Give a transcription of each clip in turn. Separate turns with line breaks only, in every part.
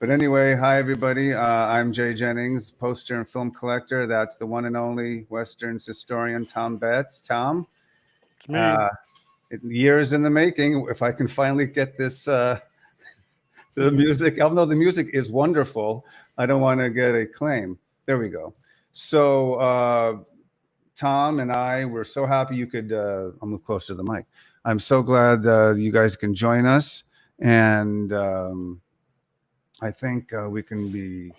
But anyway, hi everybody. I'm Jay Jennings, poster and film collector. That's the one and only Westerns historian, Tom Betts. Tom,
it's me.
Years in the making. If I can finally get this, the music. Although the music is wonderful, I don't want to get a claim. There we go. So Tom and I were so happy you could. I'll move closer to the mic. I'm so glad you guys can join us, and I think we can be.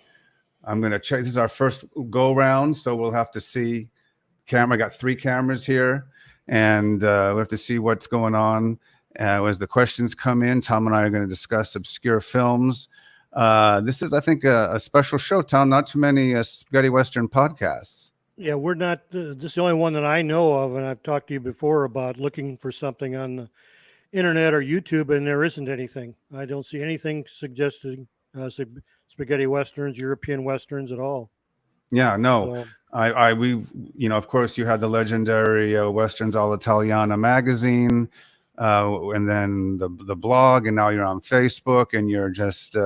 I'm going to check. This is our first go round, so we'll have to see. I got 3 cameras here, and we have to see what's going on as the questions come in. Tom and I are going to discuss obscure films. This is, I think, a special show, Tom. Not too many spaghetti Western podcasts.
Yeah, we're not. This is the only one that I know of, and I've talked to you before about looking for something on the internet or YouTube, and there isn't anything. I don't see anything suggesting spaghetti Westerns, European Westerns at all.
Yeah, no. So, we, of course, you had the legendary Westerns all'Italiana magazine, and then the blog, and now you're on Facebook, and you're just,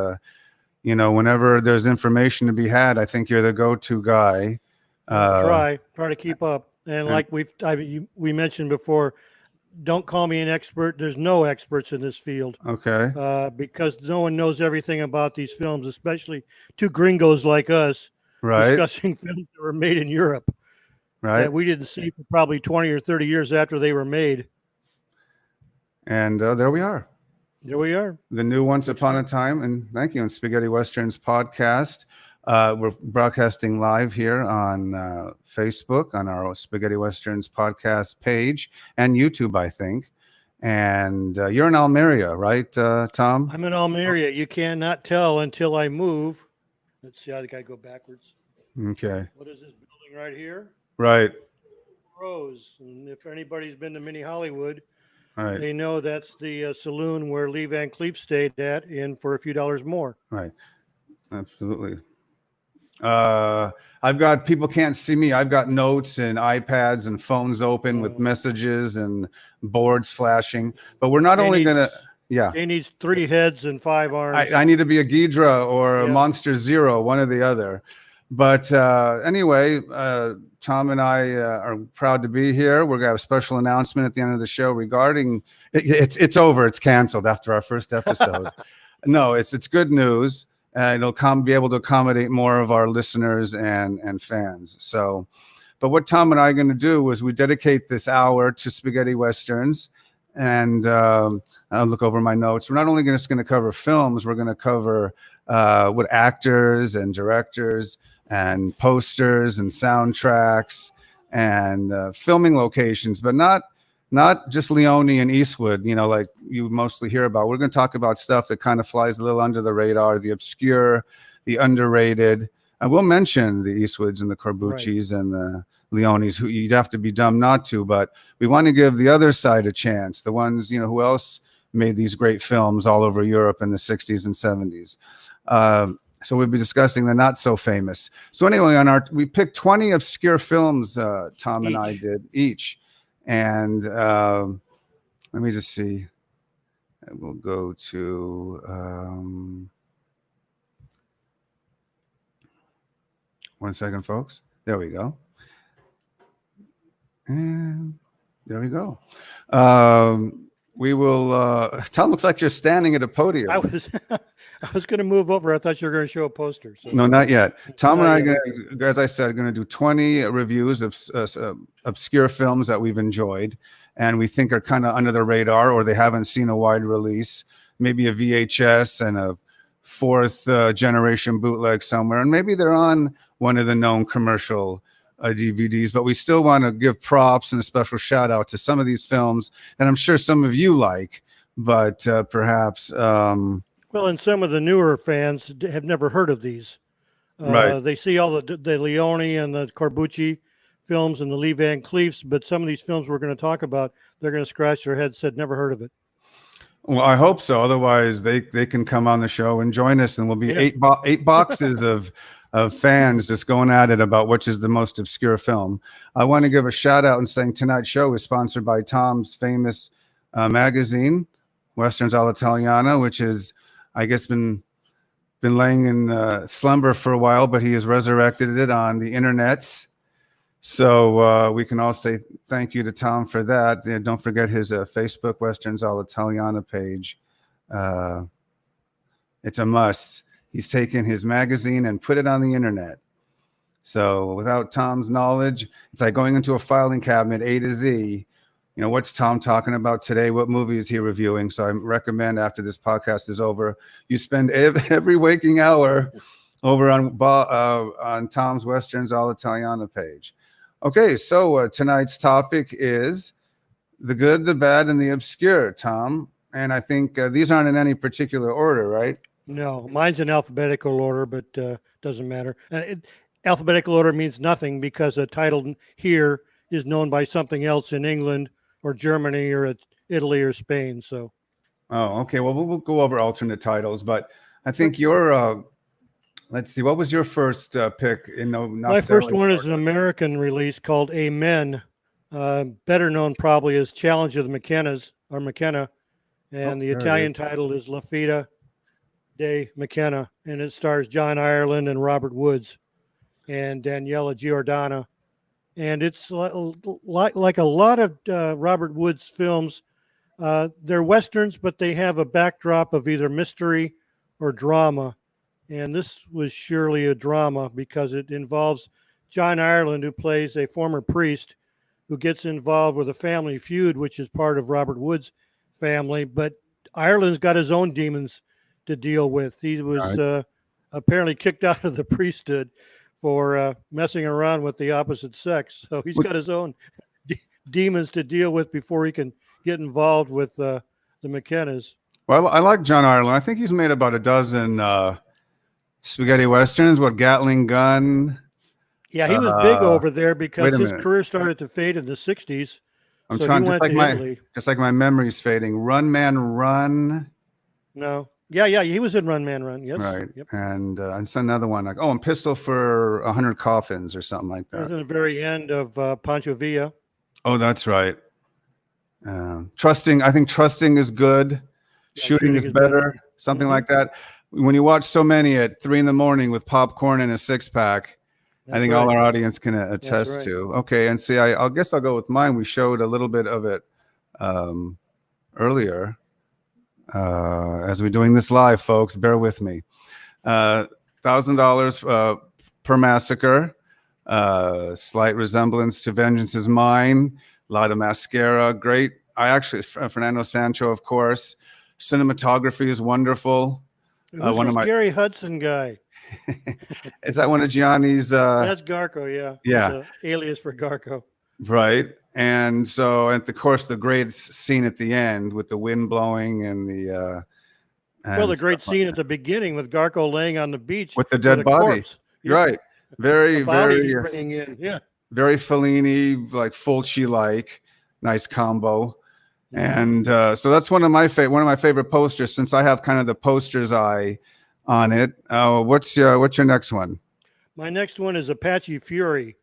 whenever there's information to be had, I think you're the go-to guy.
Try to keep up, and like we mentioned before, don't call me an expert. There's no experts in this field.
Okay.
Because no one knows everything about these films, especially 2 gringos like us,
right,
discussing films that were made in Europe,
right,
that we didn't see for probably 20 or 30 years after they were made.
And there we are.
There we are.
The new Once Upon a Time, and thank you, on Spaghetti Westerns podcast. We're broadcasting live here on Facebook on our Spaghetti Westerns podcast page and YouTube, I think. And you're in Almeria, right, Tom?
I'm in Almeria. You cannot tell until I move. Let's see. I think I go backwards.
Okay.
What is this building right here?
Right.
Rose. And if anybody's been to Mini Hollywood,
right,
they know that's the saloon where Lee Van Cleef stayed at, in for a few dollars more.
Right. Absolutely. I've got, people can't see me. I've got notes and iPads and phones open with messages and boards flashing. But we're not only going to,
He needs 3 heads and 5 arms.
I need to be a Ghidra or a Monster Zero, one or the other. But anyway, Tom and I are proud to be here. We're going to have a special announcement at the end of the show regarding, it's over. It's canceled after our first episode. No, it's good news. It'll be able to accommodate more of our listeners and fans. So, but what Tom and I are going to do is we dedicate this hour to spaghetti Westerns, and I'll look over my notes. We're not only just going to cover films, we're going to cover what actors and directors and posters and soundtracks and filming locations, but not just Leone and Eastwood, like you mostly hear about. We're going to talk about stuff that kind of flies a little under the radar, the obscure, the underrated. I will mention the Eastwoods and the Corbucci's and the Leones, who you'd have to be dumb not to, but we want to give the other side a chance. The ones, who else made these great films all over Europe in the 60s and 70s. So we'll be discussing the not so famous. So anyway, we picked 20 obscure films, Tom and I did each. And let me just see. We'll go to 1 second, folks. There we go. And there we go. We will. Tom, looks like you're standing at a podium.
I was going to move over. I thought you were going to show a poster. So.
No, not yet. Tom and I are going to, as I said, are going to do 20 reviews of obscure films that we've enjoyed and we think are kind of under the radar, or they haven't seen a wide release, maybe a VHS and a 4th generation bootleg somewhere, and maybe they're on one of the known commercial DVDs. But we still want to give props and a special shout out to some of these films that I'm sure some of you like, but perhaps.
Well, and some of the newer fans have never heard of these.
Right.
They see all the Leone and the Corbucci films and the Lee Van Cleefs, but some of these films we're going to talk about, they're going to scratch their head, said never heard of it.
Well, I hope so. Otherwise, they can come on the show and join us, and we'll be eight boxes of fans just going at it about which is the most obscure film. I want to give a shout out and saying tonight's show is sponsored by Tom's famous magazine, Westerns all'Italiana, which is, I guess, been been laying in slumber for a while, but he has resurrected it on the internets. So we can all say thank you to Tom for that. Don't forget his Facebook Westerns all'Italiana page. It's a must. He's taken his magazine and put it on the internet. So without Tom's knowledge, it's like going into a filing cabinet A to Z. What's Tom talking about today? What movie is he reviewing? So I recommend after this podcast is over, you spend every waking hour over on Tom's Westerns all'Italiana page. Okay, so tonight's topic is the good, the bad, and the obscure, Tom. And I think these aren't in any particular order, right?
No, mine's in alphabetical order, but doesn't matter. Alphabetical order means nothing because the title here is known by something else in England or Germany or Italy or Spain. So,
okay. Well, we'll go over alternate titles, but I think your let's see, what was your first pick?
My first one is an American release called Amen, better known probably as Challenge of the McKennas or McKenna, and the Italian title is La Fida de McKenna, and it stars John Ireland and Robert Woods and Daniela Giordana. And it's like a lot of Robert Woods films. They're Westerns, but they have a backdrop of either mystery or drama. And this was surely a drama because it involves John Ireland, who plays a former priest who gets involved with a family feud, which is part of Robert Woods' family. But Ireland's got his own demons to deal with. He was apparently kicked out of the priesthood for messing around with the opposite sex. So he's got his own demons to deal with before he can get involved with the McKennas.
Well, I like John Ireland. I think he's made about a dozen spaghetti westerns. What, Gatling Gun?
Yeah, he was big over there because his career started to fade in the 60s.
I'm trying, just like my memory's fading. Run Man Run.
No. Yeah, he was in Run Man Run. Yes.
Right.
Yep.
And it's another one like, and Pistol for 100 Coffins or something like that.
It was in the very end of Pancho Villa.
Oh, that's right. Trusting. I think Trusting is good. Yeah, shooting is better. Something like that. When you watch so many at 3 a.m. with popcorn and a 6-pack, I think all our audience can attest to. Okay. And see, I guess I'll go with mine. We showed a little bit of it earlier. As we're doing this live, folks, bear with me. $1,000 per massacre. Slight resemblance to Vengeance is Mine. A lot of mascara. Great. Fernando Sancho, of course. Cinematography is wonderful.
Who's this Gary Hudson guy?
Is that one of Gianni's?
That's Garco, yeah.
Yeah.
Alias for Garco.
Right. And so, and of course, the great scene at the end with the wind blowing and the...
the great scene at the beginning with Garco laying on the beach.
With the dead body.
Yeah.
Right. Very, very...
bringing in. Yeah.
Very Fellini, like FORCHE-like. Nice combo. And so that's one of my favorite posters, since I have kind of the poster's eye on it. What's your next one?
My next one is Apache Fury,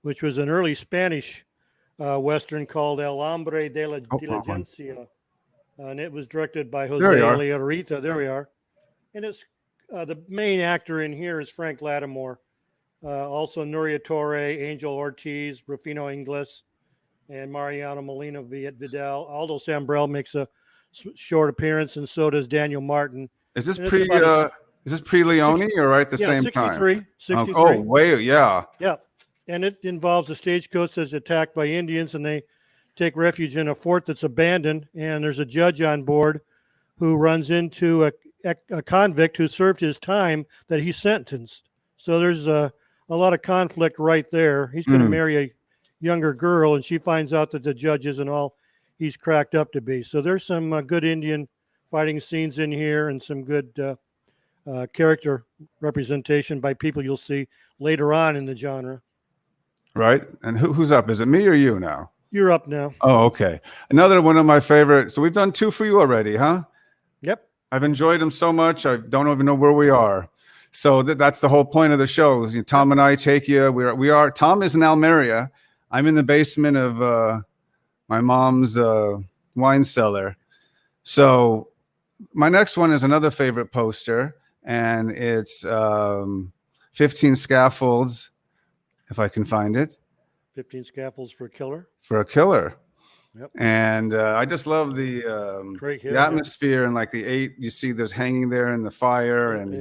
which was an early Spanish Western called El Hombre de la Diligencia. And it was directed by Jose Learita. There we are. And it's the main actor in here is Frank Lattimore. Also Nuria Torre, Angel Ortiz, Rufino Ingles, and Mariano Molina Vidal. Aldo Sambrell makes a short appearance, and so does Daniel Martin.
Is this pre-Leone or right at the same
63,
time?
63.
Oh, way, yeah.
Yeah. And it involves a stagecoach that's attacked by Indians, and they take refuge in a fort that's abandoned. And there's a judge on board who runs into a convict who served his time that he sentenced. So there's a lot of conflict right there. He's going to marry a younger girl, and she finds out that the judge isn't all he's cracked up to be. So there's some good Indian fighting scenes in here and some good character representation by people you'll see later on in the genre.
Right. And who's up? Is it me or you now?
You're up now.
Oh, okay. Another one of my favorite. So we've done 2 for you already, huh?
Yep.
I've enjoyed them so much. I don't even know where we are. So that's the whole point of the show. Tom and I take you. We are. Tom is in Almeria. I'm in the basement of my mom's wine cellar. So my next one is another favorite poster, and it's 15 scaffolds, if I can find it.
15 scaffolds for a killer.
For a killer.
Yep.
And I just love the atmosphere, and like the 8 you see there's hanging there in the fire, and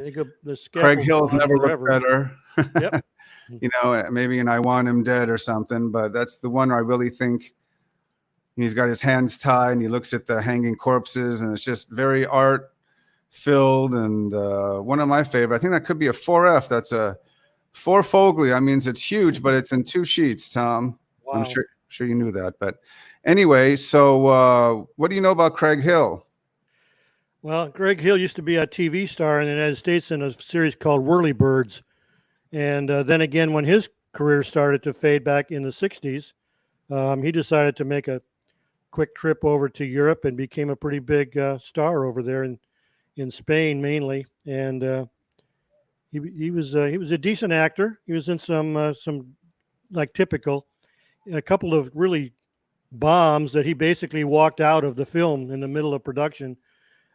Craig Hill's never looked better.
Yep.
You know, maybe in I Want Him Dead or something, but that's the one I really think. He's got his hands tied and he looks at the hanging corpses, and it's just very art filled, and one of my favorite. I think that could be a 4F. That's a 4 Foley. I mean, it's huge, but it's in 2 sheets, Tom. Wow. I'm sure you knew that. But anyway, so what do you know about Craig Hill?
Well, Craig Hill used to be a TV star in the United States in a series called Whirlybirds. And then again, when his career started to fade back in the 60s, he decided to make a quick trip over to Europe and became a pretty big star over there in Spain mainly. And he was a decent actor. He was in some like typical, a couple of really bombs that he basically walked out of the film in the middle of production.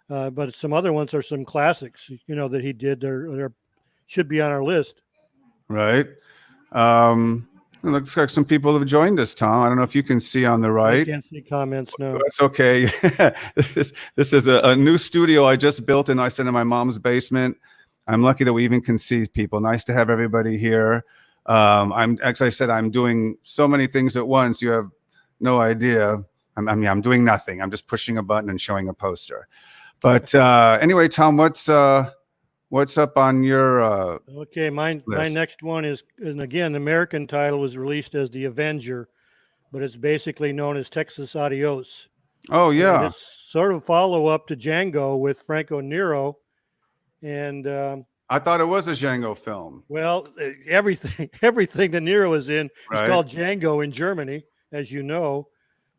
But some other ones are some classics, you know, that he did. They're should be on our list.
Right. It looks like some people have joined us, Tom. I don't know if you can see on the right.
I can't see comments, no.
That's okay. This is a new studio I just built, and I said in my mom's basement. I'm lucky that we even can see people. Nice to have everybody here. As I said, I'm doing so many things at once. You have no idea. I'm doing nothing. I'm just pushing a button and showing a poster. But anyway, Tom, what's up on your
okay, my next one is, and again, the American title was released as The Avenger, but it's basically known as Texas Adios.
Oh, yeah.
And it's sort of follow-up to Django with Franco Nero. And
I thought it was a Django film.
Well, everything that Nero is in is called Django in Germany, as you know.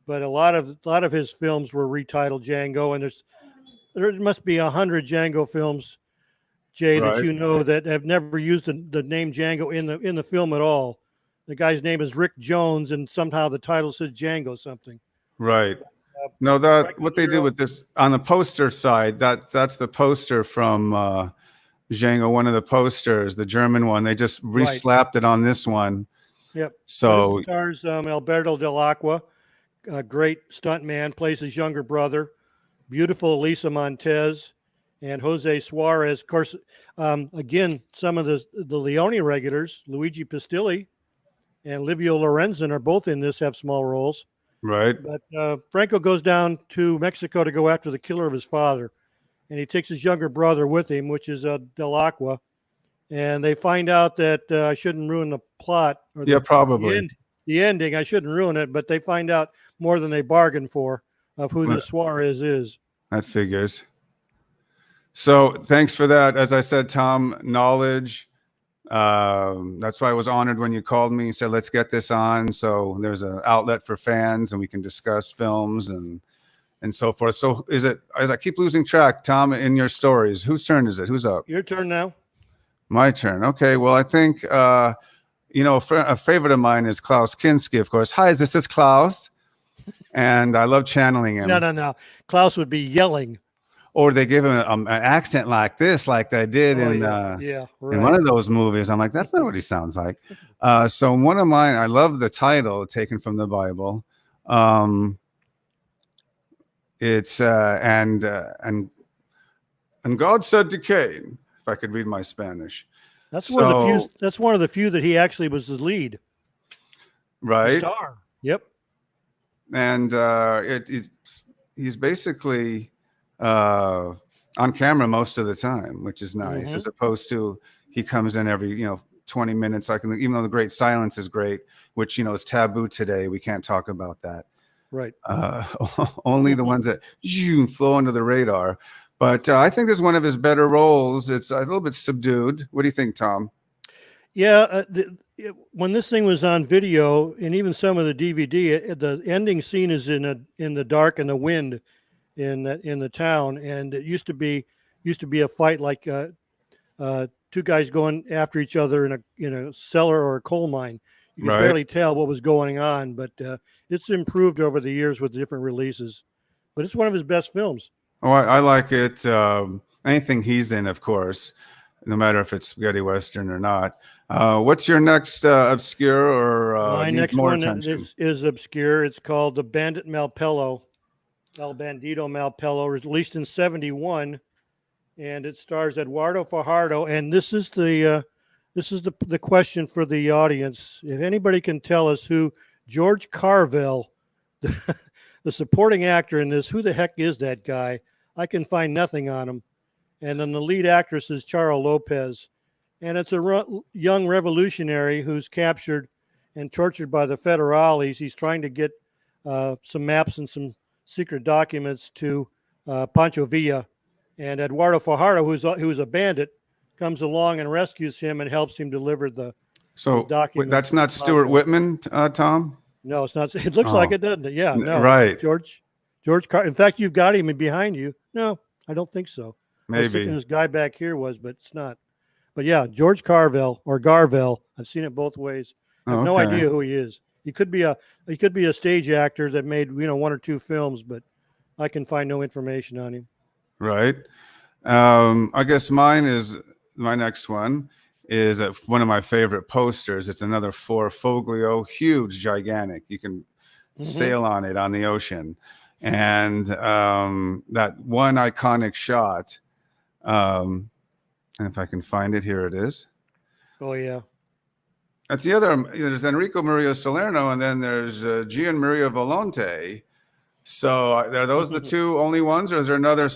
But a lot of his films were retitled Django, and there must be 100 Django films, Jay, that you know that have never used the name Django in the film at all. The guy's name is Rick Jones, and somehow the title says Django something.
Right. No, what they did with this on the poster side, that's the poster from Django, one of the posters, the German one. They just re-slapped it on this one.
Yep.
So
it stars Alberto Del Acqua, a great stuntman, plays his younger brother. Beautiful Lisa Montez and Jose Suarez. Of course, again, some of the Leone regulars, Luigi Pistilli and Livio Lorenzen, are both in this, have small roles.
Right.
But Franco goes down to Mexico to go after the killer of his father. And he takes his younger brother with him, which is Del Acqua. And they find out that I shouldn't ruin the plot. Or
probably.
The ending, I shouldn't ruin it, but they find out more than they bargained for of who this Suarez is.
That figures. So thanks for that. As I said, Tom, knowledge. That's why I was honored when you called me and said, let's get this on. So there's an outlet for fans and we can discuss films and so forth. So is it, as I keep losing track, Tom, in your stories, whose turn is it? Who's up?
Your turn now. My
turn. Okay. Well, I think, you know, a favorite of mine is Klaus Kinski, of course. Hi, this is Klaus. And I love channeling him.
No. Klaus would be yelling.
Or they give him an accent like this, like they did in one of those movies. I'm like, that's not what he sounds like. So one of mine, I love the title taken from the Bible. It's and God said to Cain, if I could read my Spanish.
That's one of the few. That's one of the few that he actually was the lead.
Right.
The star. Yep.
And he's basically on camera most of the time, which is nice, as opposed to he comes in every 20 minutes. Even though the Great Silence is great, which is taboo today, we can't talk about that.
Right.
Only the ones that flow under the radar. But I think this is one of his better roles. It's a little bit subdued. What do you think, Tom?
Yeah, when this thing was on video and even some of the DVD, the ending scene is in the dark and the wind in the town, and it used to be a fight like two guys going after each other in a cellar or a coal mine. You could barely tell what was going on, but it's improved over the years with different releases. But it's one of his best films.
Oh, I like it. anything he's in, of course, no matter if it's spaghetti western or not. What's your next obscure or
My
needs
next
more
one
attention?
is obscure. It's called The Bandit Malpelo, El Bandido Malpelo, released in '71, and it stars Eduardo Fajardo. And this is the question for the audience. If anybody can tell us who George Carvel, the supporting actor in this, who the heck is that guy? I can find nothing on him. And then the lead actress is Charo Lopez. And it's a young revolutionary who's captured and tortured by the federales. He's trying to get some maps and some secret documents to Pancho Villa. And Eduardo Fajardo, who's a bandit, comes along and rescues him and helps him deliver the documents.
That's not Stuart Whitman, Tom?
No, it's not. It looks like it, doesn't it? Yeah, no.
Right.
George In fact, you've got him behind you. No, I don't think so. I was thinking this guy back here was, but it's not. But yeah, George Carvel or Garvel. I've seen it both ways. I have no idea who he is. He could be a stage actor that made one or two films, but I can find no information on him.
Right. I guess my next one is one of my favorite posters. It's another Foglio, huge, gigantic. You can sail on it on the ocean, and that one iconic shot. And if I can find it, here it is.
Oh yeah.
That's the other. There's Enrico Maria Salerno, and then there's Gian Maria Volonte. So are those the two only ones, or is there another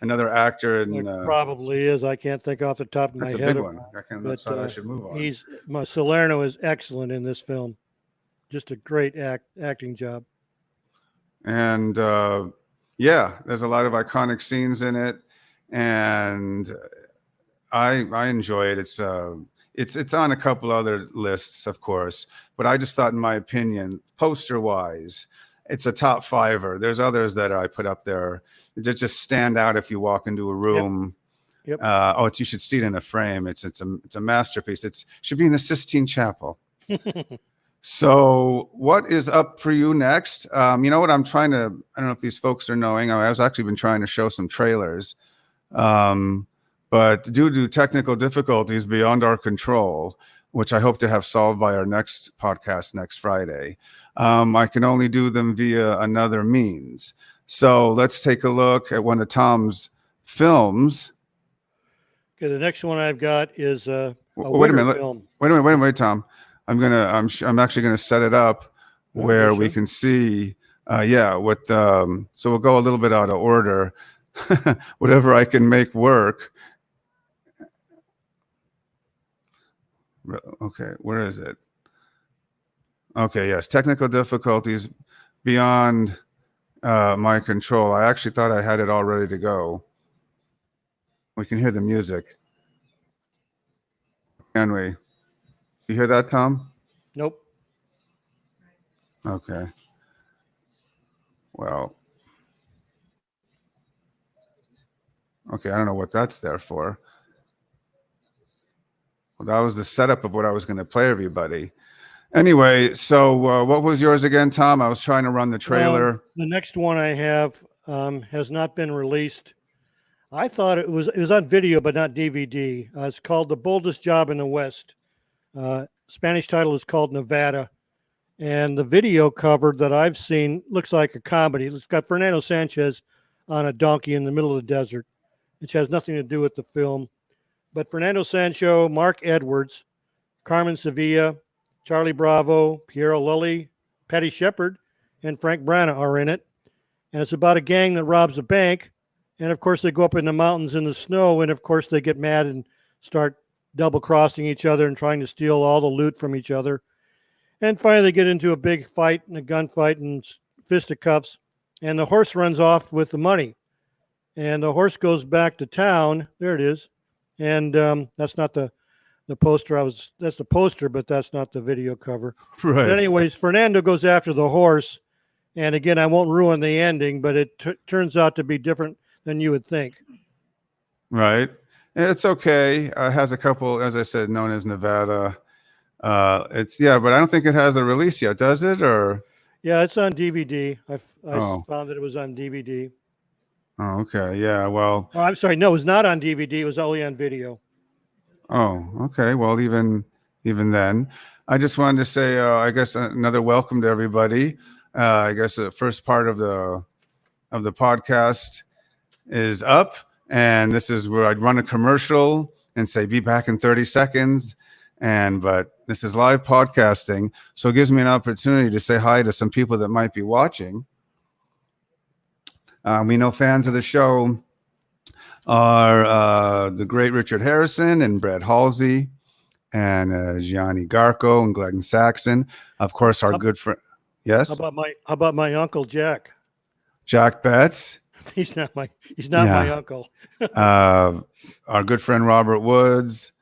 another actor? And
probably is. I can't think off the top of my head.
That's a big one. I should move on.
Salerno is excellent in this film. Just a great acting job.
And yeah, there's a lot of iconic scenes in it, and I enjoy it. It's on a couple other lists, of course, but I just thought, in my opinion, poster-wise, it's a top fiver. There's others that I put up there that just stand out if you walk into a room.
Yep.
You should see it in a frame. It's a masterpiece. It should be in the Sistine Chapel. So what is up for you next? You know what I'm trying to, I don't know if these folks are knowing, I was actually been trying to show some trailers, but due to technical difficulties beyond our control, which I hope to have solved by our next podcast next Friday, I can only do them via another means. So let's take a look at one of Tom's films.
Okay, the next one I've got is
wait a minute,
film.
Wait a minute, Tom. I'm actually gonna set it up where we can see. So we'll go a little bit out of order. Whatever I can make work. Okay, where is it? Okay, yes, technical difficulties beyond my control. I actually thought I had it all ready to go. We can hear the music. Can we? You hear that, Tom?
Nope.
Okay. Well. Okay, I don't know what that's there for. Well, that was the setup of what I was going to play everybody. Anyway, so what was yours again, Tom? I was trying to run the trailer.
The next one I have has not been released. I thought it was on video, but not DVD. It's called The Boldest Job in the West. Spanish title is called Nevada. And the video cover that I've seen looks like a comedy. It's got Fernando Sanchez on a donkey in the middle of the desert, which has nothing to do with the film. But Fernando Sancho, Mark Edwards, Carmen Sevilla, Charlie Bravo, Piero Lully, Patty Shepard, and Frank Brana are in it. And it's about a gang that robs a bank. And, of course, they go up in the mountains in the snow. And, of course, they get mad and start double-crossing each other and trying to steal all the loot from each other. And finally, they get into a big fight and a gunfight and fisticuffs. And the horse runs off with the money. And the horse goes back to town. There it is. And that's not the poster. That's the poster, but that's not the video cover.
Right.
But anyways, Fernando goes after the horse. And again, I won't ruin the ending, but it turns out to be different than you would think.
Right. It's okay. It has a couple, as I said, known as Nevada. But I don't think it has a release yet, does it? Or
yeah, it's on DVD. I found that it was on DVD.
Oh, okay. Yeah. Well.
Oh, I'm sorry. No, it was not on DVD. It was only on video.
Oh, okay. Well, even then, I just wanted to say, I guess another welcome to everybody. I guess the first part of the podcast is up, and this is where I'd run a commercial and say, "Be back in 30 seconds." But this is live podcasting, so it gives me an opportunity to say hi to some people that might be watching. We know fans of the show are the great Richard Harrison and Brad Halsey and Gianni Garco and Glenn Saxon. Of course, our good friend. Yes.
How about my uncle Jack?
Jack Betts.
He's not my uncle.
Our good friend Robert Woods,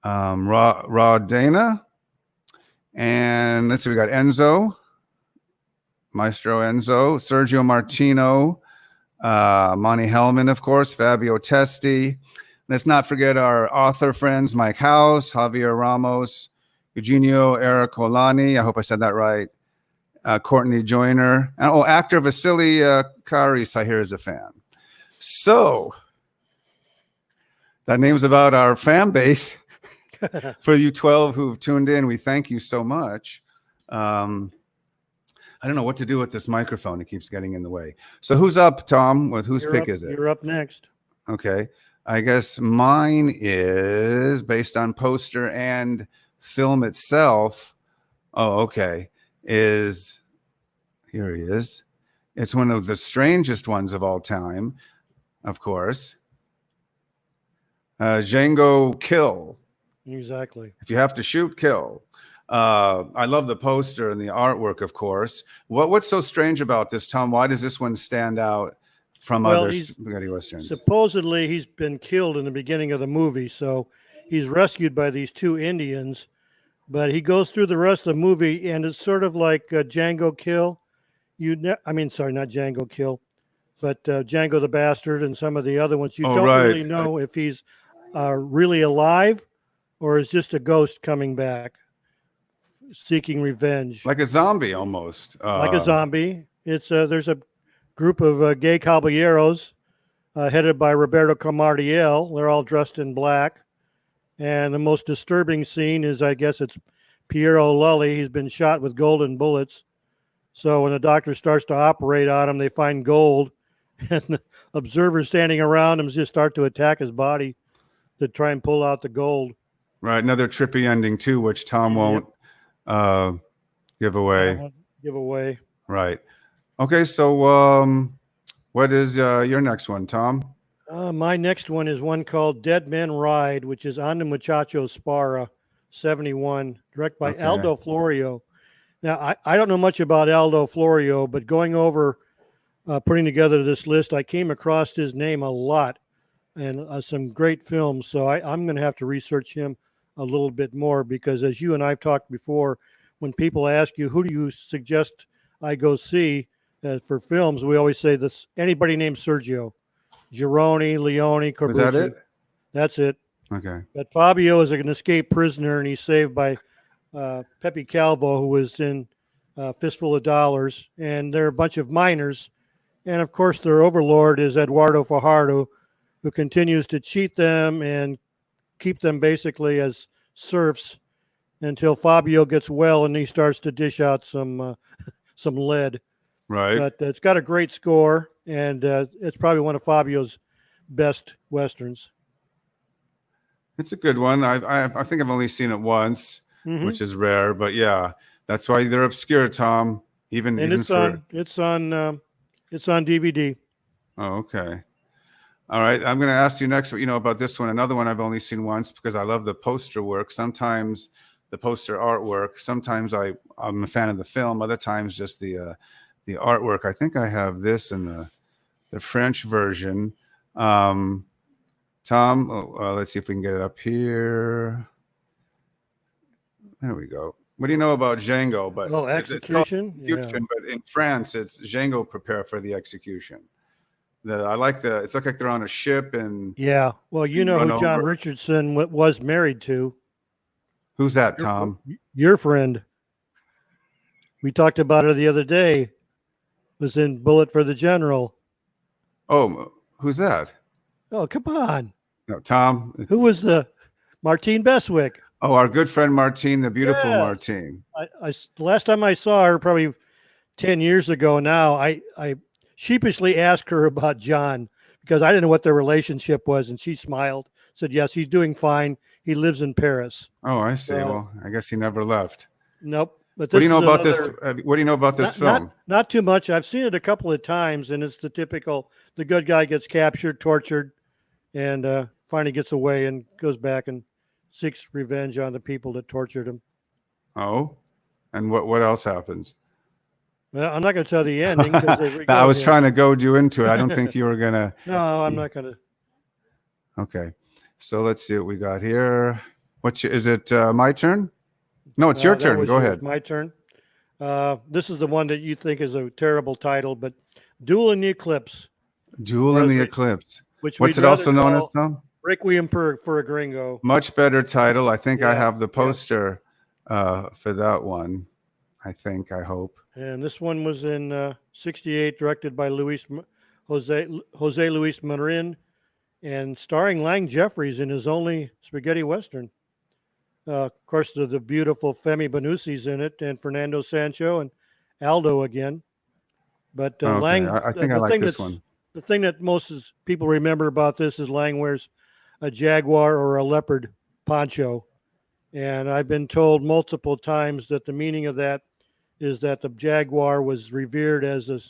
Rod Dana, and let's see, we got Enzo, Maestro Enzo, Sergio Martino, Monty Hellman, of course, Fabio Testi. Let's not forget our author friends, Mike House, Javier Ramos, Eugenio Ericolani. I hope I said that right. Courtney Joyner. And, actor Vasily Karis, I hear, is a fan. So that name's about our fan base. For you 12 who've tuned in, we thank you so much. I don't know what to do with this microphone. It keeps getting in the way. So who's up, Tom? Whose pick is it?
You're up next.
Okay. I guess mine is based on poster and film itself. Oh, okay. Here he is. It's one of the strangest ones of all time, of course. Django Kill.
Exactly.
If you have to shoot, kill. I love the poster and the artwork, of course. What's so strange about this, Tom? Why does this one stand out from other spaghetti westerns?
Supposedly, he's been killed in the beginning of the movie, so he's rescued by these two Indians. But he goes through the rest of the movie, and it's sort of like Django Kill. Sorry, not Django Kill, but Django the Bastard and some of the other ones. You don't really know if he's really alive or is just a ghost coming back, seeking revenge.
Like a zombie, almost.
Like a zombie. It's there's a group of gay caballeros headed by Roberto Camardiel. They're all dressed in black. And the most disturbing scene is, I guess it's Piero Lully. He's been shot with golden bullets. So when the doctor starts to operate on him, they find gold. And the observers standing around him just start to attack his body to try and pull out the gold.
Right. Another trippy ending, too, which Tom won't give away. Right. Okay. So what is your next one, Tom?
My next one is one called Dead Men Ride, which is On the Muchachos Spara, 71, directed by Aldo Florio. Now, I don't know much about Aldo Florio, but going over, putting together this list, I came across his name a lot and some great films. So I'm going to have to research him a little bit more because, as you and I've talked before, when people ask you, who do you suggest I go see for films, we always say this: anybody named Sergio. Gironi, Leone, Corbucci.
Is that it?
That's it.
Okay.
But Fabio is an escaped prisoner, and he's saved by Pepe Calvo, who was in Fistful of Dollars. And they're a bunch of miners. And, of course, their overlord is Eduardo Fajardo, who continues to cheat them and keep them basically as serfs until Fabio gets well and he starts to dish out some lead.
Right.
But it's got a great score, and it's probably one of Fabio's best westerns.
It's a good one. I think I've only seen it once, which is rare. But yeah, that's why they're obscure, Tom. It's on
DVD.
Oh, okay. All right. I'm going to ask you next. About this one. Another one I've only seen once because I love the poster work. Sometimes the poster artwork. Sometimes I'm a fan of the film. Other times just the artwork. I think I have this in the French version. Tom, let's see if we can get it up here. There we go. What do you know about Django? But
execution.
But in France, it's Django prepare for the execution. It's like they're on a ship and
Well, you know who John Richardson was married to.
Who's that, Tom?
Your friend. We talked about her the other day. Was in Bullet for the General.
Oh, who's that?
Oh, come on.
No, Tom.
Who was the Martine Beswick?
Oh, our good friend Martine, the beautiful
Yes.
Martine.
The last time I saw her, probably 10 years ago now, I sheepishly asked her about John because I didn't know what their relationship was. And she smiled, said, yes, he's doing fine. He lives in Paris.
Oh, I see. Well, I guess he never left.
Nope. But
What
this
do you know
is
about this?
another,
What do you know about this film?
not too much. I've seen it a couple of times, and it's the typical, the good guy gets captured, tortured, and finally gets away and goes back and seeks revenge on the people that tortured him.
Oh, and what else happens?
Well, I'm not going to tell the ending because
I was trying to goad you into it. I don't think you were gonna.
No, I'm not going to.
Okay, so let's see what we got here. Is it my turn? No, it's your turn. Go ahead.
My turn. This is the one that you think is a terrible title, but Duel in the Eclipse.
Duel in the Eclipse.
Which
What's it also known as, Tom?
Requiem for a Gringo.
Much better title. I think I have the poster for that one. I hope.
And this one was in '68, directed by Jose Luis Marin, and starring Lang Jeffries in his only spaghetti western. Of course, the beautiful Femi Benusi's in it, and Fernando Sancho and Aldo again. But Lang,
I think I like this one.
The thing that most people remember about this is Lang wears a jaguar or a leopard poncho. And I've been told multiple times that the meaning of that is that the jaguar was revered as a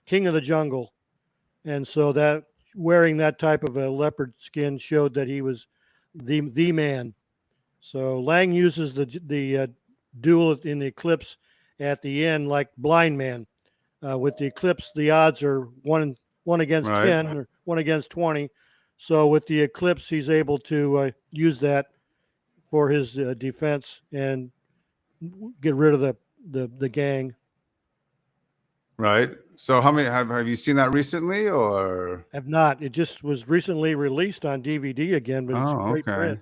king of the jungle. And so that wearing that type of a leopard skin showed that he was the man. So Lang uses the duel in the Eclipse at the end like Blind Man. With the Eclipse, the odds are one against 10 or 1 against 20. So with the Eclipse, he's able to use that for his defense and get rid of the gang.
Right. So how many have you seen that recently, or?
Have not. It just was recently released on DVD again, but it's great print.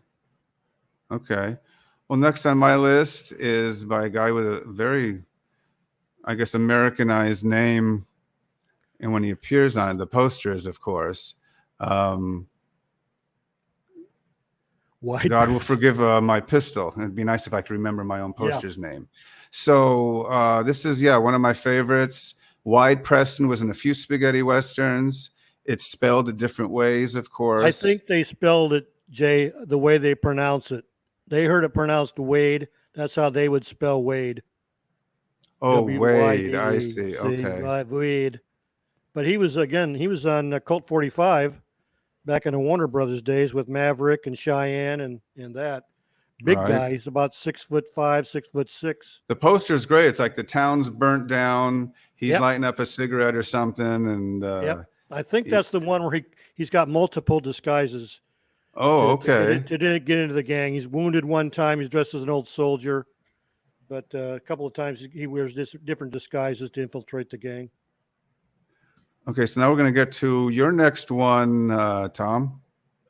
Okay. Well, next on my list is by a guy with a very, I guess, Americanized name. And when he appears on it, the poster is, of course, God will forgive my pistol. It'd be nice if I could remember my own poster's name. So this is, one of my favorites. Wide Preston was in a few spaghetti westerns. It's spelled in different ways, of course.
I think they spelled it, Jay, the way they pronounce it. They heard it pronounced Wade. That's how they would spell Wade.
Oh, Wade. I see. Okay.
Wade. But he was on Colt 45 back in the Warner Brothers days with Maverick and Cheyenne and that. Big guy. He's about 6'5", 6'6".
The poster's great. It's like the town's burnt down. He's lighting up a cigarette or something. And
I think that's the one where he's got multiple disguises.
Oh, okay.
To get into the gang. He's wounded one time. He's dressed as an old soldier. But a couple of times he wears different disguises to infiltrate the gang.
Okay, so now we're going to get to your next one, Tom.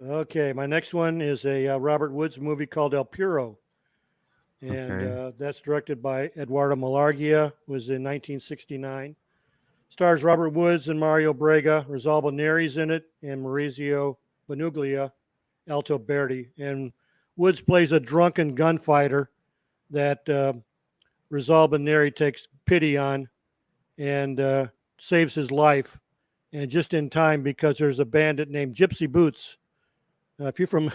Okay, my next one is a Robert Woods movie called El Puro. And that's directed by Eduardo Malargia, was in 1969. Stars Robert Woods and Mario Brega. Rosalba Neri's in it, and Maurizio Bonuglia, Alto Berti. And Woods plays a drunken gunfighter that Rosalba Neri takes pity on and saves his life. And just in time, because there's a bandit named Gypsy Boots. If you're from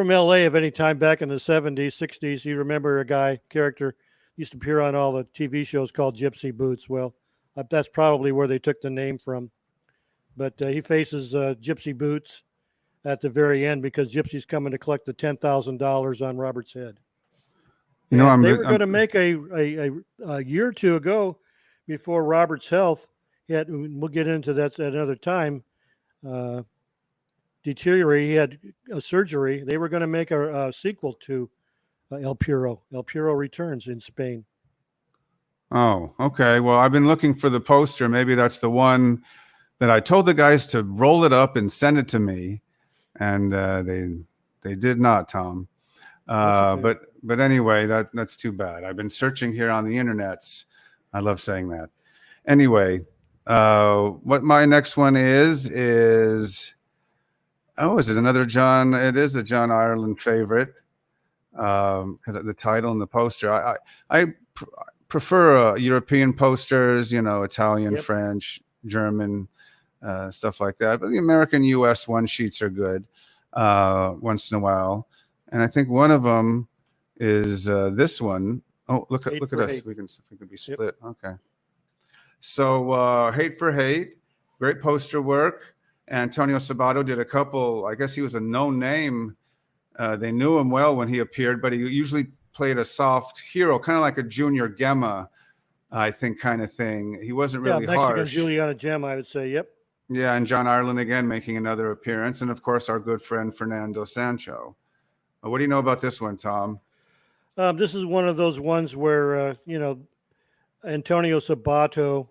LA of any time back in the 70s, 60s, you remember a character used to appear on all the TV shows called Gypsy Boots. Well, that's probably where they took the name from. But he faces Gypsy Boots at the very end because Gypsy's coming to collect the $10,000 on Robert's head. They were going to make a year or two ago, before Robert's health, we'll get into that at another time, deteriorate. He had a surgery. They were going to make a sequel to El Puro. El Puro Returns in Spain.
Oh, okay. Well, I've been looking for the poster. Maybe that's the one that I told the guys to roll it up and send it to me, and they did not, Tom. But anyway, that's too bad. I've been searching here on the internets. I love saying that. Anyway, What my next one is oh, is it another John? It is a John Ireland favorite. The title and the poster. I prefer European posters, you know, Italian,
Yep.
French, German, stuff like that. But the American US one sheets are good once in a while. And I think one of them is this one. Oh, look at us.
Hate.
We can be split. Yep. Okay. So Hate for Hate, great poster work. Antonio Sabato did a couple. I guess he was a known name. They knew him well when he appeared, but he usually played a soft hero, kind of like a Junior Gemma, I think, kind of thing. He wasn't really
Mexican
harsh.
Juliana Gemma, I would say. Yep.
Yeah, and John Ireland again making another appearance, and of course our good friend Fernando Sancho. What do you know about this one, Tom?
This is one of those ones where you know, Antonio Sabato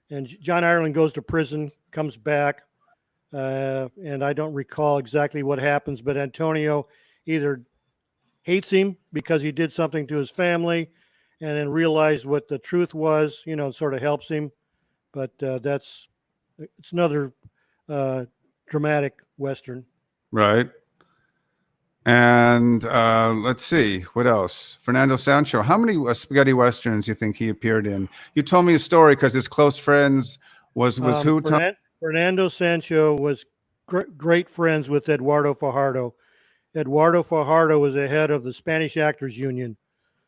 and John Ireland goes to prison, comes back, and I don't recall exactly what happens, but Antonio either hates him because he did something to his family and then realized what the truth was, you know, sort of helps him. But it's another dramatic Western.
Right. And let's see, what else? Fernando Sancho. How many spaghetti westerns do you think he appeared in? You told me a story because his close friends was who?
Fernando Sancho was great friends with Eduardo Fajardo. Eduardo Fajardo was the head of the Spanish Actors Union.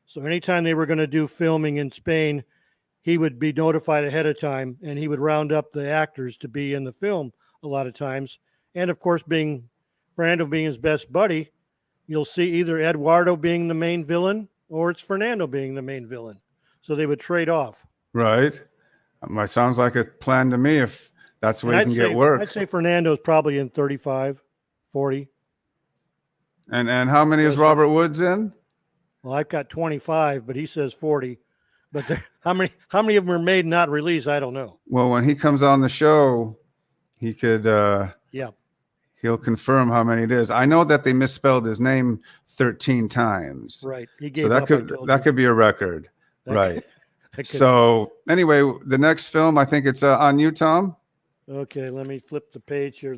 So anytime they were going to do filming in Spain, he would be notified ahead of time, and he would round up the actors to be in the film a lot of times. And of course, Fernando being his best buddy, you'll see either Eduardo being the main villain or it's Fernando being the main villain. So they would trade off.
Right. It sounds like a plan to me if that's where you can get work.
I'd say Fernando's probably in 35, 40.
And how many is Robert Woods in?
Well, I've got 25, but he says 40. But how many of them are made and not released? I don't know.
Well, when he comes on the show, he could he'll confirm how many it is. I know that they misspelled his name 13 times.
Right. He
gave up, that could be a record. Right. So anyway, the next film, I think it's on you, Tom.
Okay, let me flip the page here.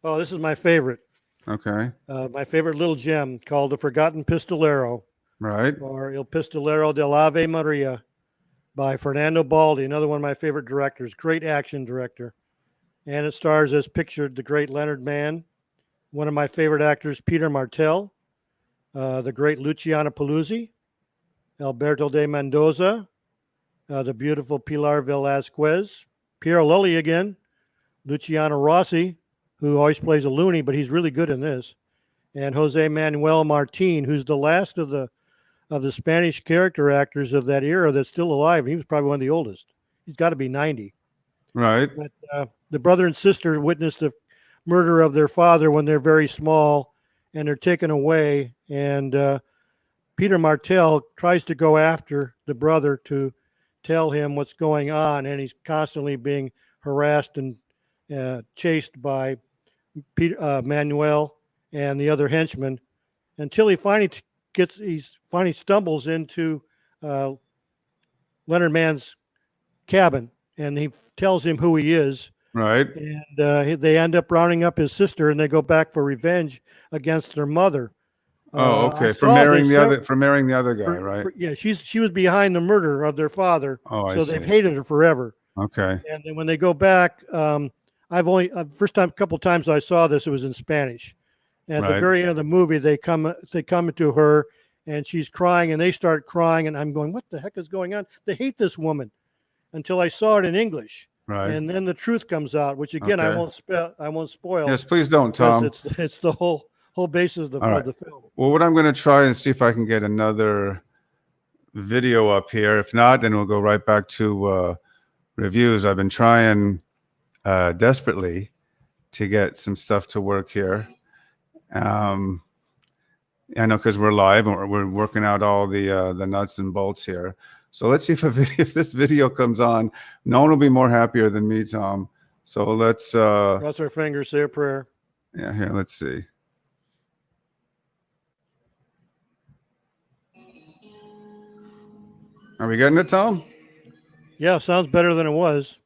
Oh, this is my favorite.
Okay.
My favorite little gem called The Forgotten Pistolero.
Right.
Or Il Pistolero del Ave Maria by Fernando Baldi, another one of my favorite directors, great action director. And it stars as pictured the great Leonard Mann, one of my favorite actors, Peter Martell, the great Luciana Paluzzi, Alberto de Mendoza, the beautiful Pilar Velázquez, Piero Lully again, Luciano Rossi, who always plays a loony, but he's really good in this, and Jose Manuel Martin, who's the last of the Spanish character actors of that era that's still alive. He was probably one of the oldest. He's got to be 90.
Right.
But the brother and sister witnessed the murder of their father when they're very small, and they're taken away. And Peter Martell tries to go after the brother to tell him what's going on, and he's constantly being harassed and chased by Manuel and the other henchmen until he finally stumbles into Leonard Mann's cabin, and he tells him who he is.
Right.
And they end up rounding up his sister, and they go back for revenge against their mother.
Oh, okay. For marrying the other guy, right?
Yeah, she was behind the murder of their father.
Oh, I
see. They've hated her forever.
Okay.
And then when they go back, a couple of times I saw this, it was in Spanish. And at the very end of the movie, they come to her, and she's crying, and they start crying, and I'm going, what the heck is going on? They hate this woman, until I saw it in English.
Right.
And then the truth comes out, which again I won't spoil.
Yes, please don't, Tom.
It's the whole basis of the film.
Well, what I'm going to try and see if I can get another video up here. If not, then we'll go right back to reviews. I've been trying desperately to get some stuff to work here. I know because we're live and we're working out all the nuts and bolts here. So let's see if this video comes on. No one will be more happier than me, Tom. So let's
cross our fingers, say a prayer.
Yeah, here, let's see. Are we getting it, Tom?
Yeah, sounds better than it was.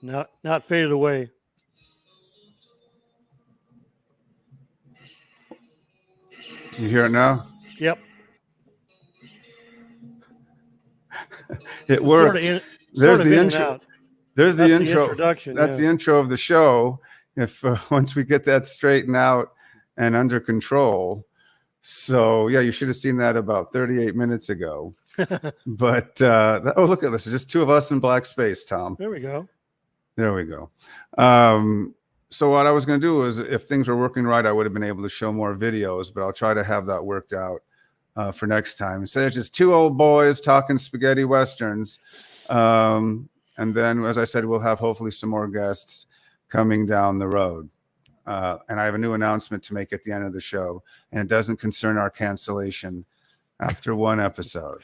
Not faded away.
You hear it now?
Yep.
It
It's sort
worked.
of in,
There's
sort of
the
in and
intro.
out.
There's the
That's the
intro.
introduction.
That's
Yeah.
the intro of the show. If once we get that straightened out and under control. So yeah, you should have seen that about 38 minutes ago. But oh, look at this. It's just two of us in black space, Tom.
There we go.
There we go. So what I was going to do is, if things were working right, I would have been able to show more videos, but I'll try to have that worked out for next time. Instead, it's just two old boys talking spaghetti westerns. And then, as I said, we'll have hopefully some more guests coming down the road. And I have a new announcement to make at the end of the show, and it doesn't concern our cancellation after one episode.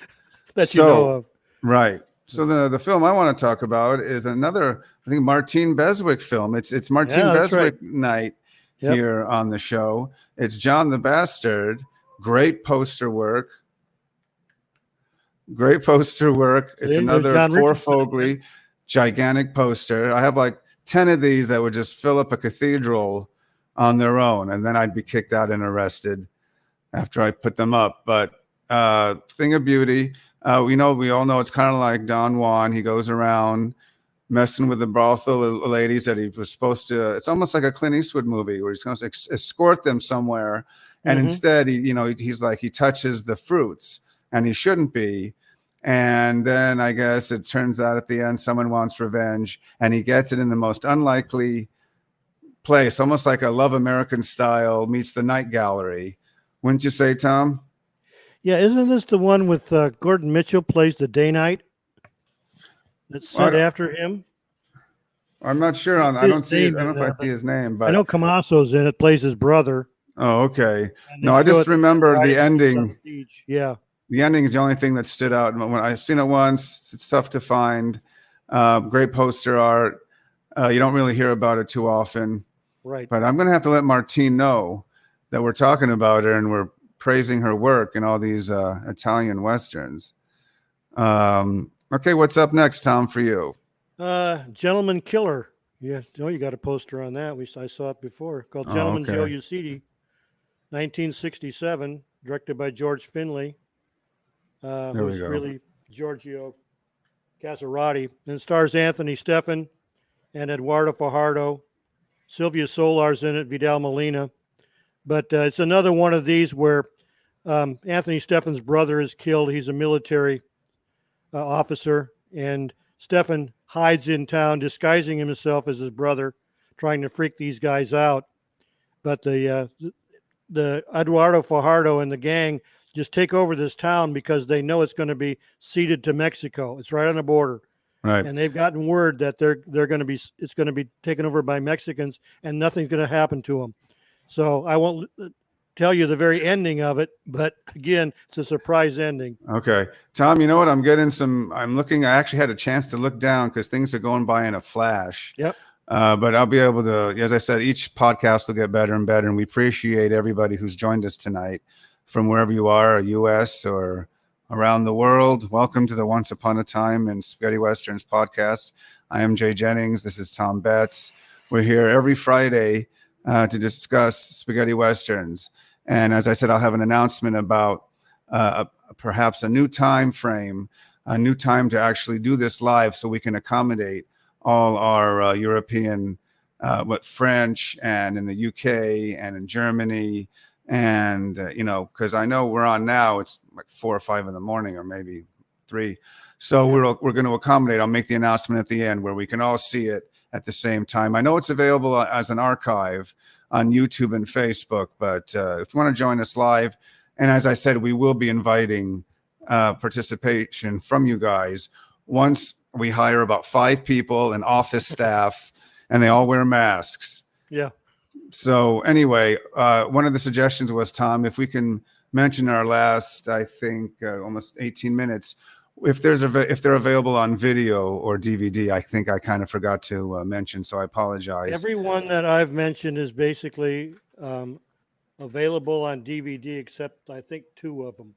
That you know of.
Right. So the film I want to talk about is another, I think, Martine Beswick film. It's Martine Beswick night here on the show. It's John the Bastard. Great poster work. Great poster work. It's another Four-Fogley gigantic poster. I have like 10 of these that would just fill up a cathedral on their own, and then I'd be kicked out and arrested after I put them up. But thing of beauty. We all know it's kind of like Don Juan. He goes around messing with the brothel ladies that he was supposed to. It's almost like a Clint Eastwood movie where he's going to escort them somewhere, and instead he's like, he touches the fruits, and he shouldn't be. And then I guess it turns out at the end someone wants revenge, and he gets it in the most unlikely place, almost like a Love American Style meets the Night Gallery. Wouldn't you say, Tom?
Yeah, isn't this the one with Gordon Mitchell plays the day night? That's set after him.
I'm not sure on. I don't see. I don't know if I see his name, but
I know Camasso's in it. Plays his brother.
Oh, okay. No, I just remember the ending.
Yeah,
the ending is the only thing that stood out. When I've seen it once, it's tough to find. Great poster art. You don't really hear about it too often,
right?
But I'm going to have to let Martine know that we're talking about her and we're praising her work in all these Italian westerns. Okay, what's up next, Tom, for you?
Gentleman Killer. Yeah, you got a poster on that. I saw it before. Called Gentleman Joe UCCIDI, 1967, directed by George Finley. Who's really Giorgio Casarati. And stars Anthony Stephan and Eduardo Fajardo. Sylvia Solar's in it, Vidal Molina. But it's another one of these where Anthony Stephan's brother is killed. He's a military officer, and Stephan hides in town, disguising himself as his brother, trying to freak these guys out. But the Eduardo Fajardo and the gang just take over this town because they know it's going to be ceded to Mexico. It's right on the border.
Right.
And they've gotten word that it's going to be taken over by Mexicans, and nothing's going to happen to them. So I won't tell you the very ending of it, but again, it's a surprise ending.
Okay. Tom, you know what? I'm looking, I actually had a chance to look down because things are going by in a flash.
Yep.
But I'll be able to, as I said, each podcast will get better and better. And we appreciate everybody who's joined us tonight from wherever you are, US or around the world. Welcome to the Once Upon a Time in Spaghetti Westerns podcast. I am Jay Jennings. This is Tom Betts. We're here every Friday to discuss spaghetti westerns. And as I said, I'll have an announcement about perhaps a new time frame, a new time to actually do this live so we can accommodate all our European, French and in the UK and in Germany. And, because I know we're on now, it's like 4 or 5 in the morning or maybe 3. So we're going to accommodate. I'll make the announcement at the end where we can all see it at the same time. I know it's available as an archive on YouTube and Facebook, but if you want to join us live, and as I said, we will be inviting participation from you guys once we hire about 5 people and office staff, and they all wear masks.
Yeah.
So anyway, one of the suggestions was, Tom, if we can mention our last, I think, almost 18 minutes, if they're available on video or DVD. I think I kind of forgot to mention, so I apologize.
Every one that I've mentioned is basically available on DVD, except I think 2 of them.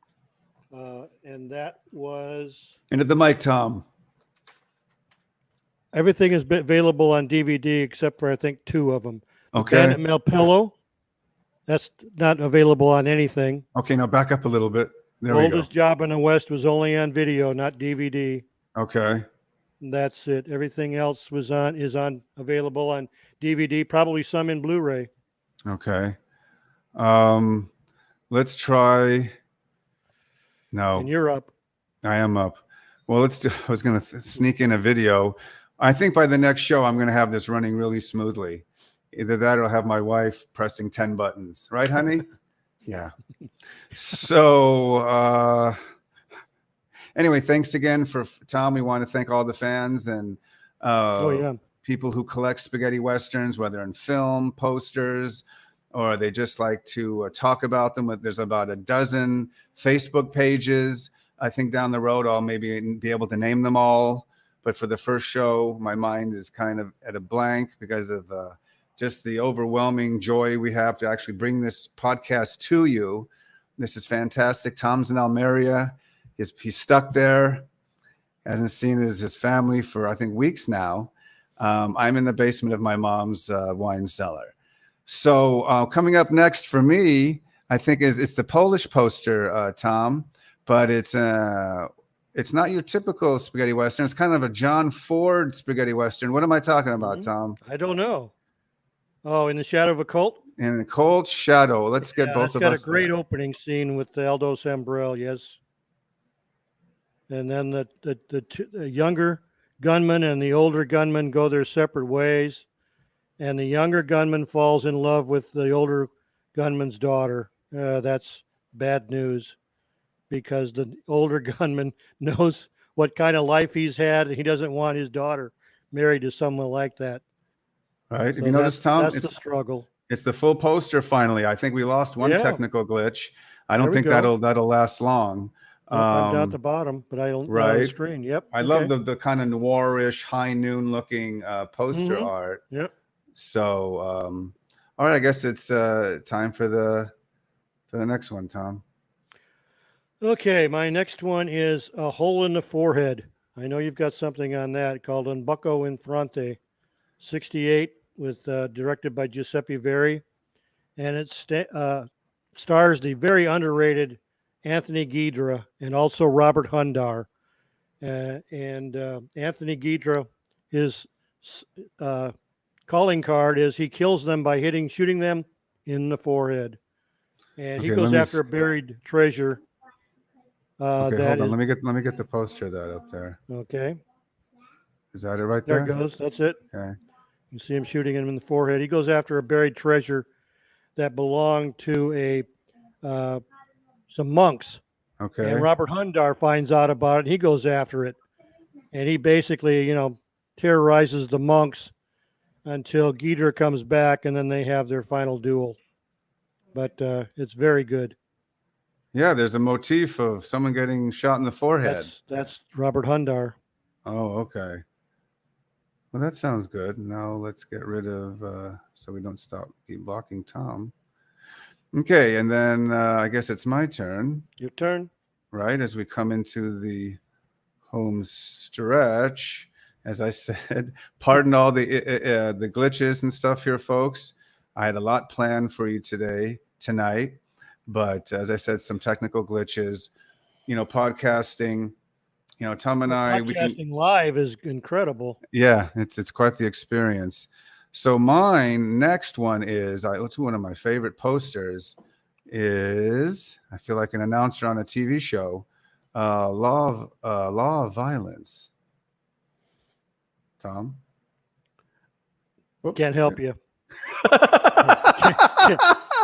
And that was...
Into the mic, Tom.
Everything is available on DVD except for I think 2 of them. The
Okay.
Bandit Melpillo, that's not available on anything.
Okay, now back up a little bit. There we go.
Oldest Job in the West was only on video, not DVD.
Okay.
That's it. Everything else is available on DVD, probably some in Blu-ray.
Okay. Let's try. No.
And you're up.
I am up. Well, I was going to sneak in a video. I think by the next show, I'm going to have this running really smoothly. Either that or I'll have my wife pressing 10 buttons. Right, honey? Yeah. So, anyway, thanks again for Tom. We want to thank all the fans and people who collect spaghetti westerns, whether in film, posters, or they just like to talk about them. There's about a dozen Facebook pages. I think down the road, I'll maybe be able to name them all. But for the first show, my mind is kind of at a blank because of just the overwhelming joy we have to actually bring this podcast to you. This is fantastic. Tom's in Almeria. He's stuck there. Hasn't seen his family for, I think, weeks now. I'm in the basement of my mom's wine cellar. So coming up next for me, I think it's the Polish poster, Tom. But it's not your typical spaghetti western. It's kind of a John Ford spaghetti western. What am I talking about, Tom?
I don't know. Oh, In the Shadow of a Cult?
In a Cold Shadow. Let's get both of us.
It's got a great opening scene with Aldo Sambrell, yes. And then the younger gunman and the older gunman go their separate ways. And the younger gunman falls in love with the older gunman's daughter. That's bad news, because the older gunman knows what kind of life he's had. He doesn't want his daughter married to someone like that.
Right.
So
Have you noticed, Tom?
That's the struggle.
It's the full poster finally. I think we lost one technical glitch. I don't think that'll last long.
I'm down at the bottom, but I don't on the screen. Yep.
I love the kind of noirish, high noon looking poster art.
Yep.
So all right, I guess it's time for the next one, Tom.
Okay, my next one is A Hole in the Forehead. I know you've got something on that called Un Buco in Fronte, 68, with directed by Giuseppe Verri, and it stars the very underrated Anthony Ghidra and also Robert Hundar. And Anthony Ghidra, his calling card is he kills them by shooting them in the forehead, and he goes after a buried treasure.
Okay, hold on. Let me get the poster that up there.
Okay.
Is that it right there?
There it goes. That's it.
Okay.
You see him shooting him in the forehead. He goes after a buried treasure that belonged to some monks.
Okay.
And Robert Hundar finds out about it. And he goes after it, and he basically, terrorizes the monks until Ghidra comes back, and then they have their final duel. But it's very good.
Yeah, there's a motif of someone getting shot in the forehead.
That's Robert Hundar.
Oh, okay. Well, that sounds good. Now let's get rid of, so we don't keep blocking Tom. Okay, and then I guess it's my turn.
Your turn.
Right, as we come into the home stretch. As I said, pardon all the glitches and stuff here, folks. I had a lot planned for you tonight. But as I said, some technical glitches, podcasting, Tom and I,
podcasting live is incredible.
Yeah, it's quite the experience. So mine next one is, it's one of my favorite posters is, I feel like an announcer on a TV show, Law of Violence. Tom?
Can't help you.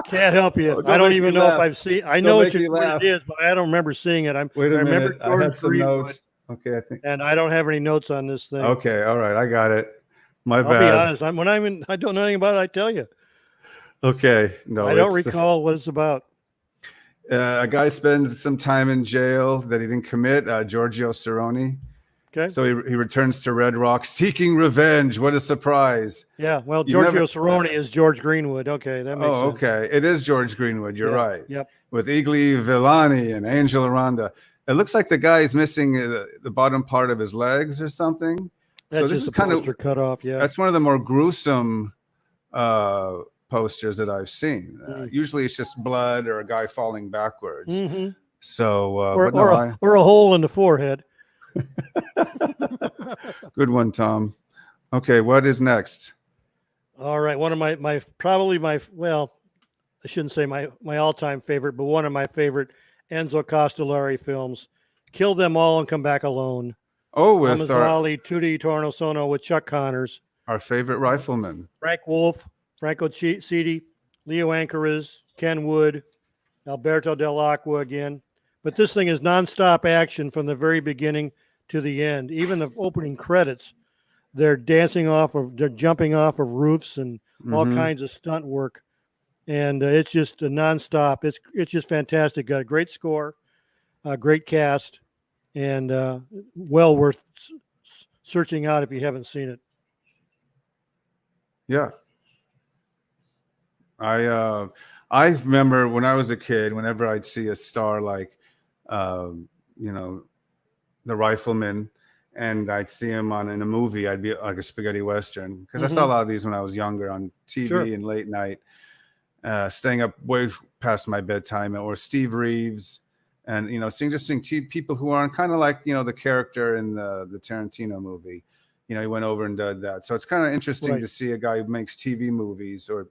Can't help you. I don't even know if I've seen. I know what it is, but I don't remember seeing it.
Wait a minute. I had some notes. Okay, I think.
And I don't have any notes on this thing.
Okay, all right, I got it. My bad.
I'll be honest. I don't know anything about it. I tell you.
Okay, no,
I don't recall what it's about.
A guy spends some time in jail that he didn't commit. Giorgio Cerrone.
Okay.
So he returns to Red Rock seeking revenge. What a surprise.
Yeah. Well, Giorgio Cerrone is George Greenwood. Okay. That makes sense.
Okay. It is George Greenwood. You're right.
Yep.
With Igli Villani and Angel Aranda. It looks like the guy is missing the bottom part of his legs or something.
That's
this
just
is
a
kind of
poster cut off. Yeah.
that's one of the more gruesome posters that I've seen. Usually it's just blood or a guy falling backwards.
Mm-hmm.
So,
Or,
but no,
or a hole in the forehead.
good one, Tom. Okay, what is next?
All right, one of my probably my, well, I shouldn't say my all-time favorite, but one of my favorite Enzo Castellari films, Kill Them All and Come Back Alone.
Oh, with
Amazzali, Tutti Tornasono with Chuck Connors,
our favorite rifleman,
Frank Wolf, Franco Cidi, Leo Ancaraz, Ken Wood, Alberto Dell'Acqua again. But this thing is nonstop action from the very beginning to the end. Even the opening credits, they're jumping off of roofs and all kinds of stunt work. And it's just a nonstop. It's just fantastic. Got a great score, a great cast, and well worth searching out if you haven't seen it.
Yeah. I remember when I was a kid, whenever I'd see a star like, you know, the Rifleman, and I'd see him in a movie, I'd be like a spaghetti Western, because I saw a lot of these when I was younger on TV and late night, staying up way past my bedtime, or Steve Reeves, and, you know, seeing people who aren't kind of like, you know, the character in the Tarantino movie. You know, he went over and did that. So it's kind of interesting to see a guy who makes TV movies or,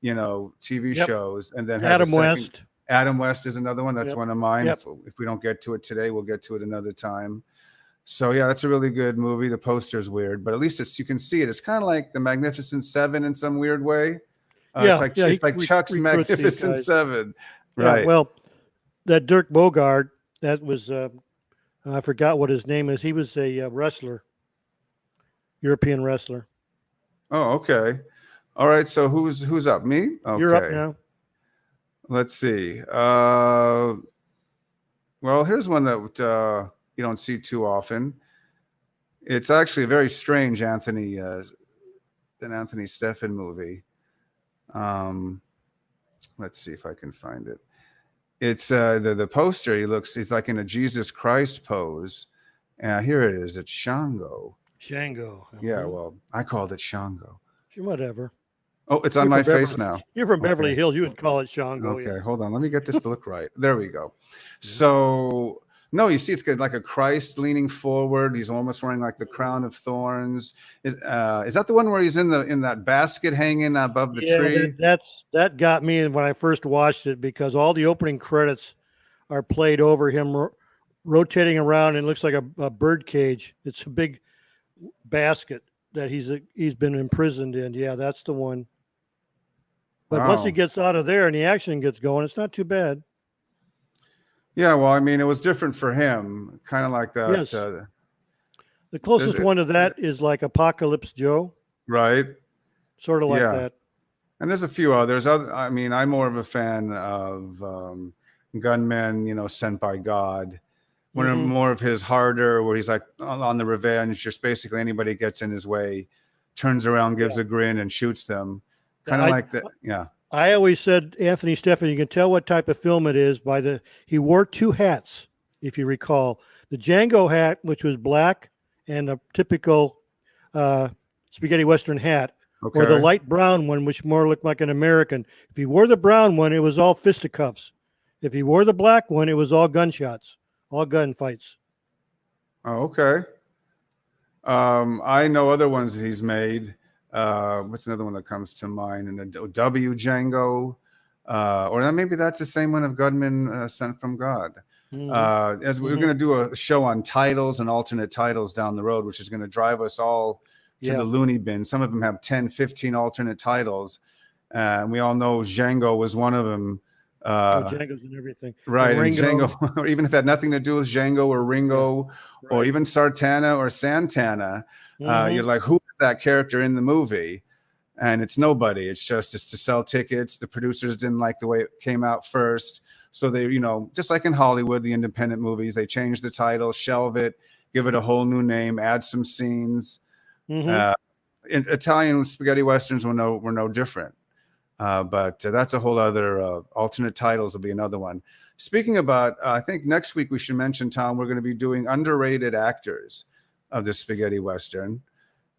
you know, TV shows, and then has
Adam West.
Adam West is another one. That's one of mine. If we don't get to it today, we'll get to it another time. So yeah, that's a really good movie. The poster's weird, but at least you can see it. It's kind of like the Magnificent Seven in some weird way. It's like Chuck's Magnificent Seven. Right.
Yeah, well, that Dirk Bogarde, that was I forgot what his name is. He was a wrestler, European wrestler.
Oh, okay. All right. So who's up? Me? Okay.
You're up now.
Let's see. Well, here's one that you don't see too often. It's actually a very strange Anthony Stephan movie. Let's see if I can find it. It's the poster. He's like in a Jesus Christ pose. Here it is. It's Shango.
Shango.
Yeah. Well, I called it Shango.
Whatever.
Oh, it's on my face now.
You're from Beverly Hills. You would call it Shango.
Okay, hold on. Let me get this to look right. There we go. So, no, you see, it's got like a Christ leaning forward. He's almost wearing like the crown of thorns. Is that the one where he's in that basket hanging above the tree?
That got me when I first watched it, because all the opening credits are played over him rotating around, and it looks like a bird cage. It's a big basket that he's been imprisoned in. Yeah, that's the one. But once he gets out of there and the action gets going, it's not too bad.
Yeah, well, I mean, it was different for him, kind of like that.
Yes. The closest one to that is like Apocalypse Joe.
Right.
Sort of like that.
And there's a few others. I mean, I'm more of a fan of Gunmen, you know, Sent by God. More of his harder, where he's like on the revenge, just basically anybody gets in his way, turns around, gives a grin, and shoots them. Kind of like that. Yeah. I
always said, Anthony Stephan, you can tell what type of film it is by he wore two hats, if you recall. The Django hat, which was black, and a typical spaghetti Western hat, or the light brown one, which more looked like an American. If he wore the brown one, it was all fisticuffs. If he wore the black one, it was all gunshots, all gunfights.
Oh, okay. I know other ones that he's made. What's another one that comes to mind? And a W Django, or maybe that's the same one of Gunmen Sent from God. As we're going to do a show on titles and alternate titles down the road, which is going to drive us all to the loony bin. Some of them have 10, 15 alternate titles. And we all know Django was one of them.
Django's and everything.
Right. And Django, or even if it had nothing to do with Django or Ringo, or even Sartana or Santana, you're like, who is that character in the movie? And it's nobody. It's to sell tickets. The producers didn't like the way it came out first. So they, you know, just like in Hollywood, the independent movies, they change the title, shelve it, give it a whole new name, add some scenes. Italian spaghetti Westerns were no different. But that's a whole other alternate titles will be another one. Speaking about, I think next week we should mention, Tom, we're going to be doing underrated actors of the spaghetti Western.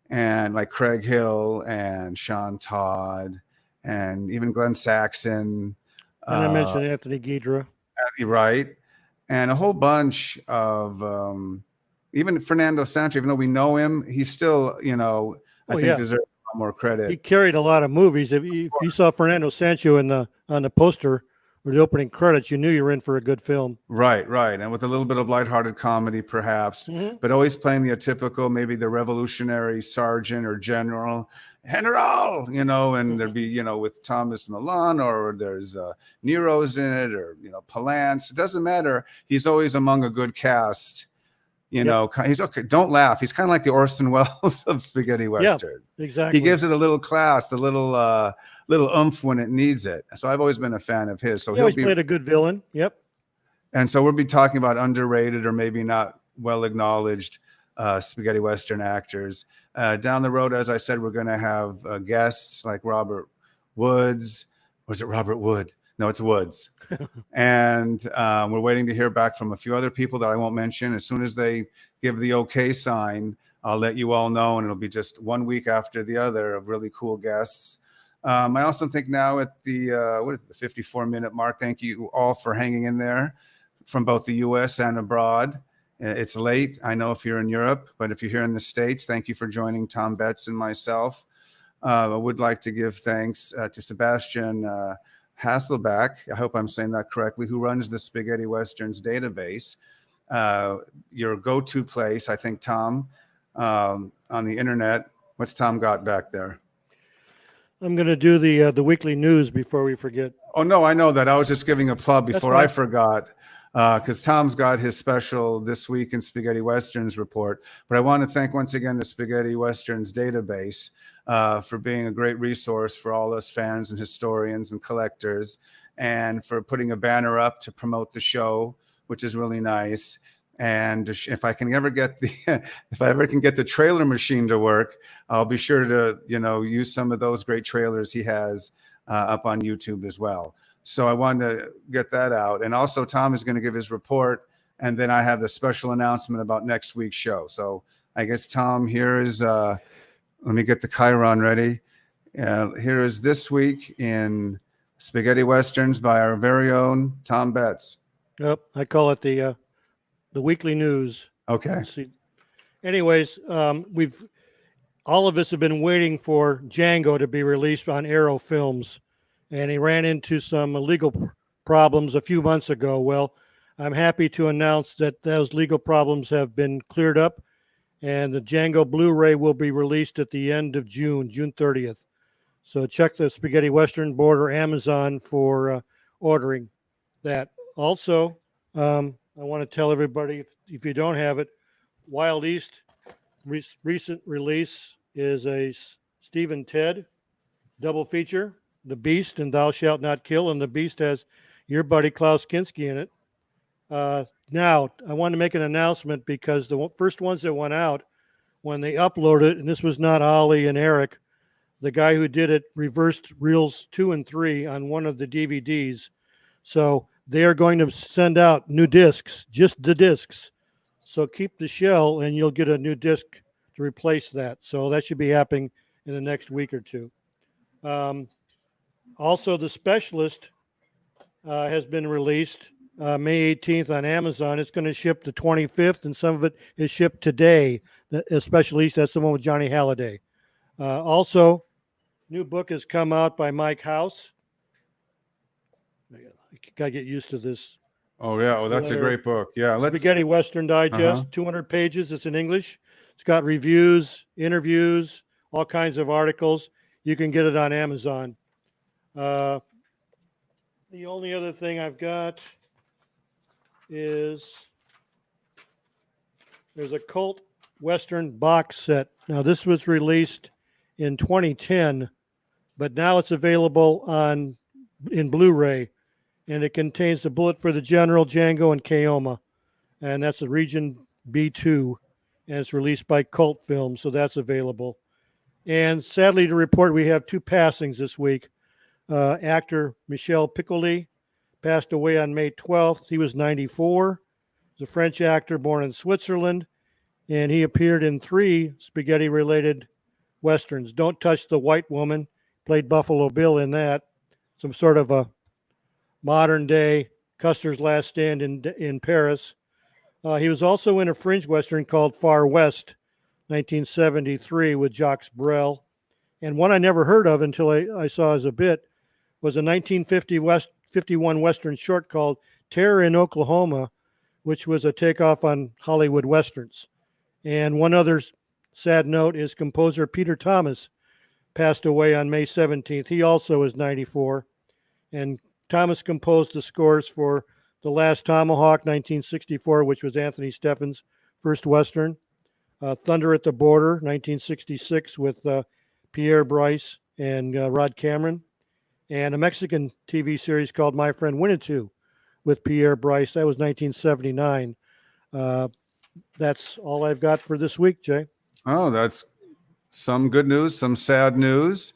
and like Craig Hill and Sean Todd and even Glenn Saxon.
And I mentioned Anthony Guidra.
Right. And a whole bunch of even Fernando Sancho, even though we know him, he's still, I think deserves a lot more credit.
He carried a lot of movies. If you saw Fernando Sancho on the poster or the opening credits, you knew you were in for a good film.
Right, right. And with a little bit of lighthearted comedy, perhaps, but always playing the atypical, maybe the revolutionary sergeant or general, and there'd be, with Thomas Milan, or there's Nero's in it, or, Palance. It doesn't matter. He's always among a good cast. He's okay. Don't laugh. He's kind of like the Orson Welles of spaghetti westerns.
Yeah, exactly.
He gives it a little class, a little oomph when it needs it. So I've always been a fan of his. So
he always played a good villain. Yep.
And so we'll be talking about underrated or maybe not well acknowledged spaghetti western actors. Down the road, as I said, we're going to have guests like Robert Woods. Was it Robert Wood? No, it's Woods. And we're waiting to hear back from a few other people that I won't mention. As soon as they give the okay sign, I'll let you all know, and it'll be just 1 week after the other of really cool guests. I also think now at the 54-minute mark, thank you all for hanging in there from both the U.S. and abroad. It's late, I know, if you're in Europe, but if you're here in the States, thank you for joining Tom Betts and myself. I would like to give thanks to Sebastian Hasselback, I hope I'm saying that correctly, who runs the Spaghetti Westerns database. Your go-to place, I think, Tom, on the internet. What's Tom got back there?
I'm going to do the weekly news before we forget.
Oh, no, I know that. I was just giving a plug before I forgot, because Tom's got his special This Week in Spaghetti Westerns report. But I want to thank once again the Spaghetti Westerns database for being a great resource for all us fans and historians and collectors, and for putting a banner up to promote the show, which is really nice. And if I can ever get the trailer machine to work, I'll be sure to, use some of those great trailers he has up on YouTube as well. So I wanted to get that out. And also Tom is going to give his report, and then I have the special announcement about next week's show. So I guess, Tom, here is, let me get the Chiron ready. Here is This Week in Spaghetti Westerns by our very own Tom Betts.
Yep, I call it the weekly news.
Okay.
Anyways, all of us have been waiting for Django to be released on Arrow Films, and he ran into some legal problems a few months ago. Well, I'm happy to announce that those legal problems have been cleared up, and the Django Blu-ray will be released at the end of June 30th. So check the Spaghetti Western board or Amazon for ordering that. Also, I want to tell everybody, if you don't have it, Wild East recent release is a Steve and Ted double feature, The Beast and Thou Shalt Not Kill, and The Beast has your buddy Klaus Kinski in it. Now, I want to make an announcement, because the first ones that went out, when they uploaded, and this was not Ollie and Eric, the guy who did it reversed reels 2 and 3 on one of the DVDs. So they are going to send out new discs, just the discs. So keep the shell and you'll get a new disc to replace that. So that should be happening in the next week or two. Also, The Specialist has been released May 18th on Amazon. It's going to ship the 25th, and some of it is shipped today. The Specialist, that's the one with Johnny Halliday. Also, new book has come out by Mike House. I gotta get used to this.
Oh yeah, oh that's a great book. Yeah,
Spaghetti Western Digest, 200 pages. It's in English. It's got reviews, interviews, all kinds of articles. You can get it on Amazon. The only other thing I've got is there's a Cult Western box set. Now this was released in 2010, but now it's available in Blu-ray. And it contains the Bullet for the General, Django, and Keoma. And that's a Region B2. And it's released by Cult Films, so that's available. And sadly to report, we have 2 passings this week. Actor Michel Piccoli passed away on May 12th. He was 94. He's a French actor born in Switzerland. And he appeared in 3 spaghetti-related westerns. Don't Touch the White Woman, played Buffalo Bill in that. Some sort of a modern day Custer's Last Stand in Paris. He was also in a fringe western called Far West, 1973, with Jacques Brel. And one I never heard of until I saw as a bit was a 1951 western short called Terror in Oklahoma, which was a takeoff on Hollywood westerns. And one other sad note is composer Peter Thomas passed away on May 17th. He also is 94. And Thomas composed the scores for The Last Tomahawk, 1964, which was Anthony Steffen's first western. Thunder at the Border, 1966, with Pierre Brice and Rod Cameron. And a Mexican TV series called My Friend Winnetou with Pierre Brice. That was 1979. That's all I've got for this week, Jay.
Oh, that's some good news, some sad news.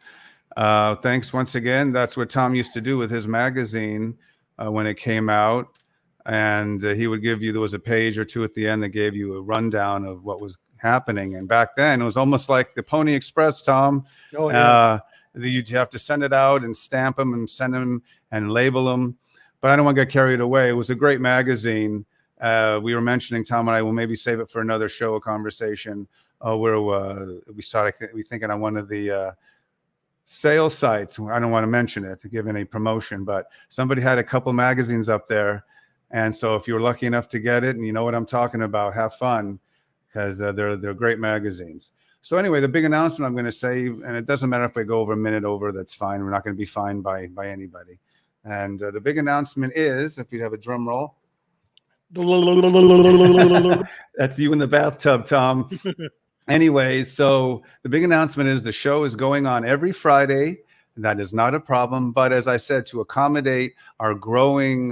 Thanks once again. That's what Tom used to do with his magazine when it came out. And he would give you, there was a page or two at the end that gave you a rundown of what was happening. And back then, it was almost like the Pony Express, Tom.
Oh, yeah.
You'd have to send it out and stamp them and send them and label them. But I don't want to get carried away. It was a great magazine. We were mentioning, Tom and I will maybe save it for another show, a conversation where we thinking on one of the sales sites. I don't want to mention it to give any promotion, but somebody had a couple magazines up there. And so if you were lucky enough to get it and you know what I'm talking about, have fun, because they're great magazines. So anyway, the big announcement I'm going to say, and it doesn't matter if we go over a minute over, that's fine. We're not going to be fined by anybody. And the big announcement is, if you have a drum roll. That's you in the bathtub, Tom. Anyways, so the big announcement is the show is going on every Friday. That is not a problem. But as I said, to accommodate our growing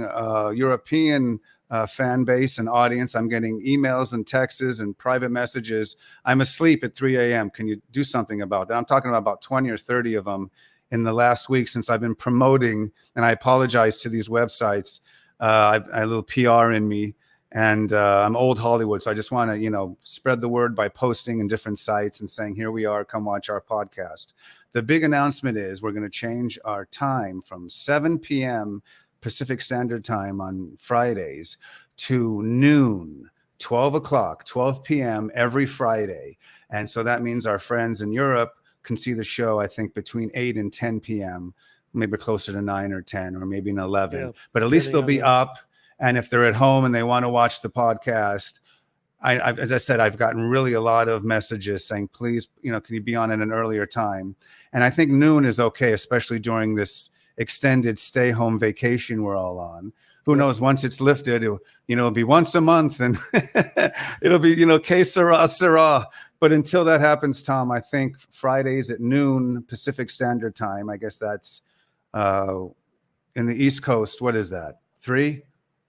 European fan base and audience, I'm getting emails and texts and private messages. I'm asleep at 3 a.m. Can you do something about that? I'm talking about 20 or 30 of them in the last week since I've been promoting, and I apologize to these websites. I have a little PR in me, and I'm old Hollywood, so I just want to, spread the word by posting in different sites and saying, here we are, come watch our podcast. The big announcement is we're going to change our time from 7 p.m. Pacific Standard Time on Fridays to noon, 12 p.m. every Friday. And so that means our friends in Europe can see the show, I think, between 8 and 10 p.m., maybe closer to 9 or 10 or maybe an 11. Yeah, but at least they'll be up. And if they're at home and they want to watch the podcast, as I said, I've gotten really a lot of messages saying, please, can you be on at an earlier time? And I think noon is okay, especially during this extended stay-home vacation we're all on. Who knows? Once it's lifted, it'll be once a month, and it'll be, que sera, sera. But until that happens, Tom, I think Fridays at noon Pacific Standard Time. I guess that's in the East Coast. What is that? 3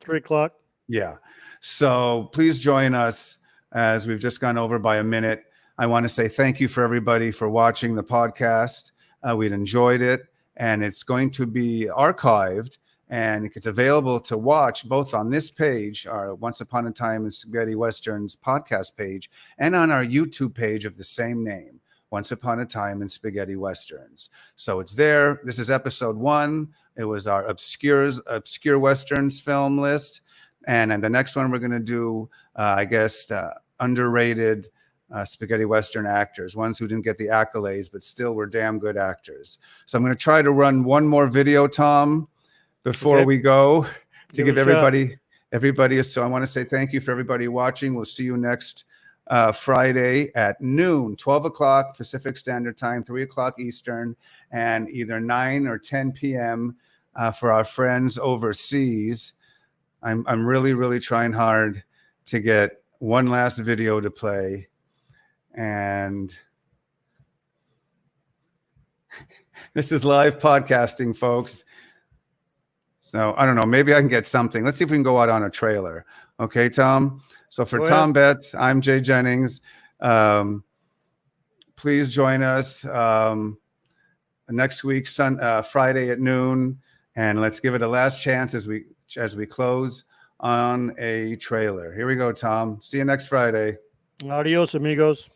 o'clock.
Yeah. So please join us as we've just gone over by a minute. I want to say thank you for everybody for watching the podcast. We'd enjoyed it, and it's going to be archived, and it's available to watch both on this page, our Once Upon a Time in Spaghetti Westerns podcast page, and on our YouTube page of the same name, Once Upon a Time in Spaghetti Westerns. So it's there. This is episode 1. It was our obscure Westerns film list. And the next one we're going to do, underrated spaghetti Western actors, ones who didn't get the accolades, but still were damn good actors. So I'm going to try to run one more video, Tom, before we go to give everybody. So I want to say thank you for everybody watching. We'll see you next Friday at noon, 12 o'clock Pacific Standard Time, 3 o'clock Eastern, and either 9 or 10 p.m. For our friends overseas. I'm really, really trying hard to get one last video to play. And this is live podcasting, folks. So I don't know, maybe I can get something. Let's see if we can go out on a trailer. Okay, Tom? So for Tom Betts, I'm Jay Jennings. Please join us next week, Friday at noon. And let's give it a last chance as we close on a trailer. Here we go, Tom. See you next Friday.
Adios, amigos.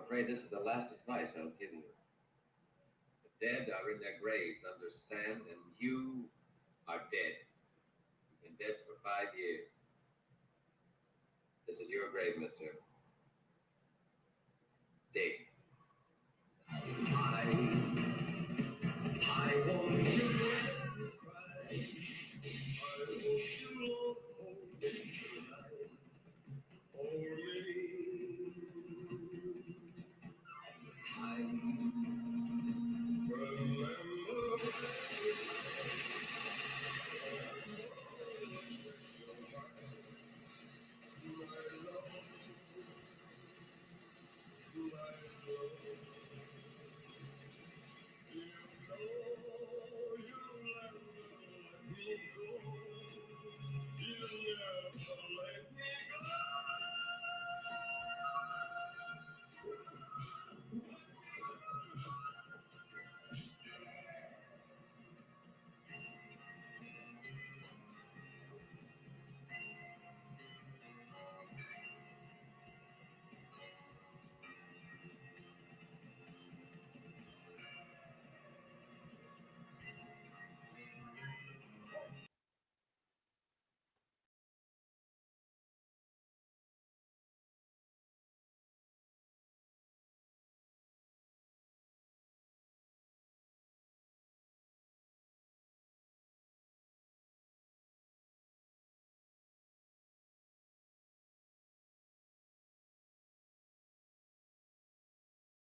afraid this is the last advice I'll give you. The dead are in their graves, understand, and you are dead. You've been dead for 5 years. This is your grave, mister.